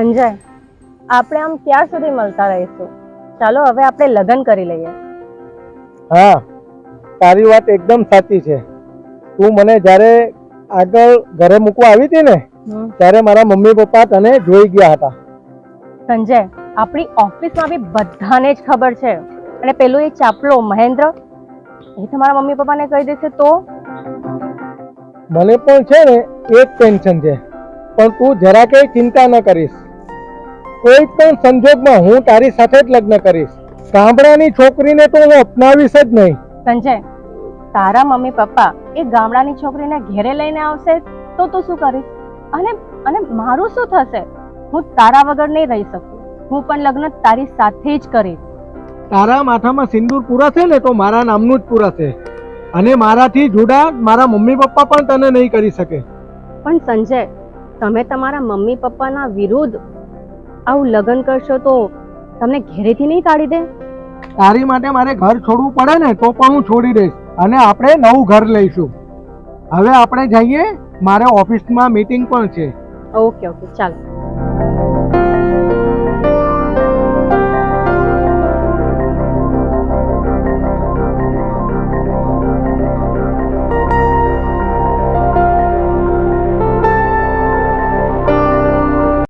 સંજય, આપણે આમ ક્યાં સુધી મળતા રહીશું? ચાલો હવે આપણે લગ્ન કરી લઈએ. હા, તારી વાત એકદમ સાચી છે. તું મને જ્યારે આગળ ઘરે મૂકવા આવી હતી ને ત્યારે મારા મમ્મી પપ્પા તને જોઈ ગયા હતા. સંજય, આપણી ઓફિસમાં બી બધાને જ ખબર છે. અને પેલું એ ચાપલો મહેન્દ્ર, એ તમારા મમ્મી પપ્પાને કહી દેશે તો? મને પણ છે ને એક ટેન્શન છે, પણ તું જરા કઈ ચિંતા ન કરીશ. કોઈ પણ સંજોગમાં હું તારી સાથે જ લગ્ન કરીશ. ગામડાની છોકરીને તો હું અપનાવીશ જ નહીં. સંજય, તારા મમ્મી પપ્પા એ ગામડાની છોકરીને ઘેરે લઈને આવશે તો તું શું કરીશ? અને મારું શું થશે? હું તારા વગર નહીં રહી શકું. હું પણ લગ્ન તારી સાથે જ કરીશ. તારા માથામાં સિંદૂર પૂરાશે ને તો મારા નામનું જ પૂરાશે. અને મારાથી જુદા મારા મમ્મી પપ્પા પણ તને નહીં કરી શકે. પણ સંજય, તમે તમારા મમ્મી પપ્પાના વિરુદ્ધ આવું લગ્ન કરશો તો તમને ઘેરેથી નહીં કાઢી દે? તારી માટે મારે ઘર છોડવું પડે ને તો પણ હું છોડી દઈશ. અને આપણે નવું ઘર લઈશું. હવે આપણે જઈએ, મારે ઓફિસમાં મીટિંગ પણ છે. ઓકે ચાલો.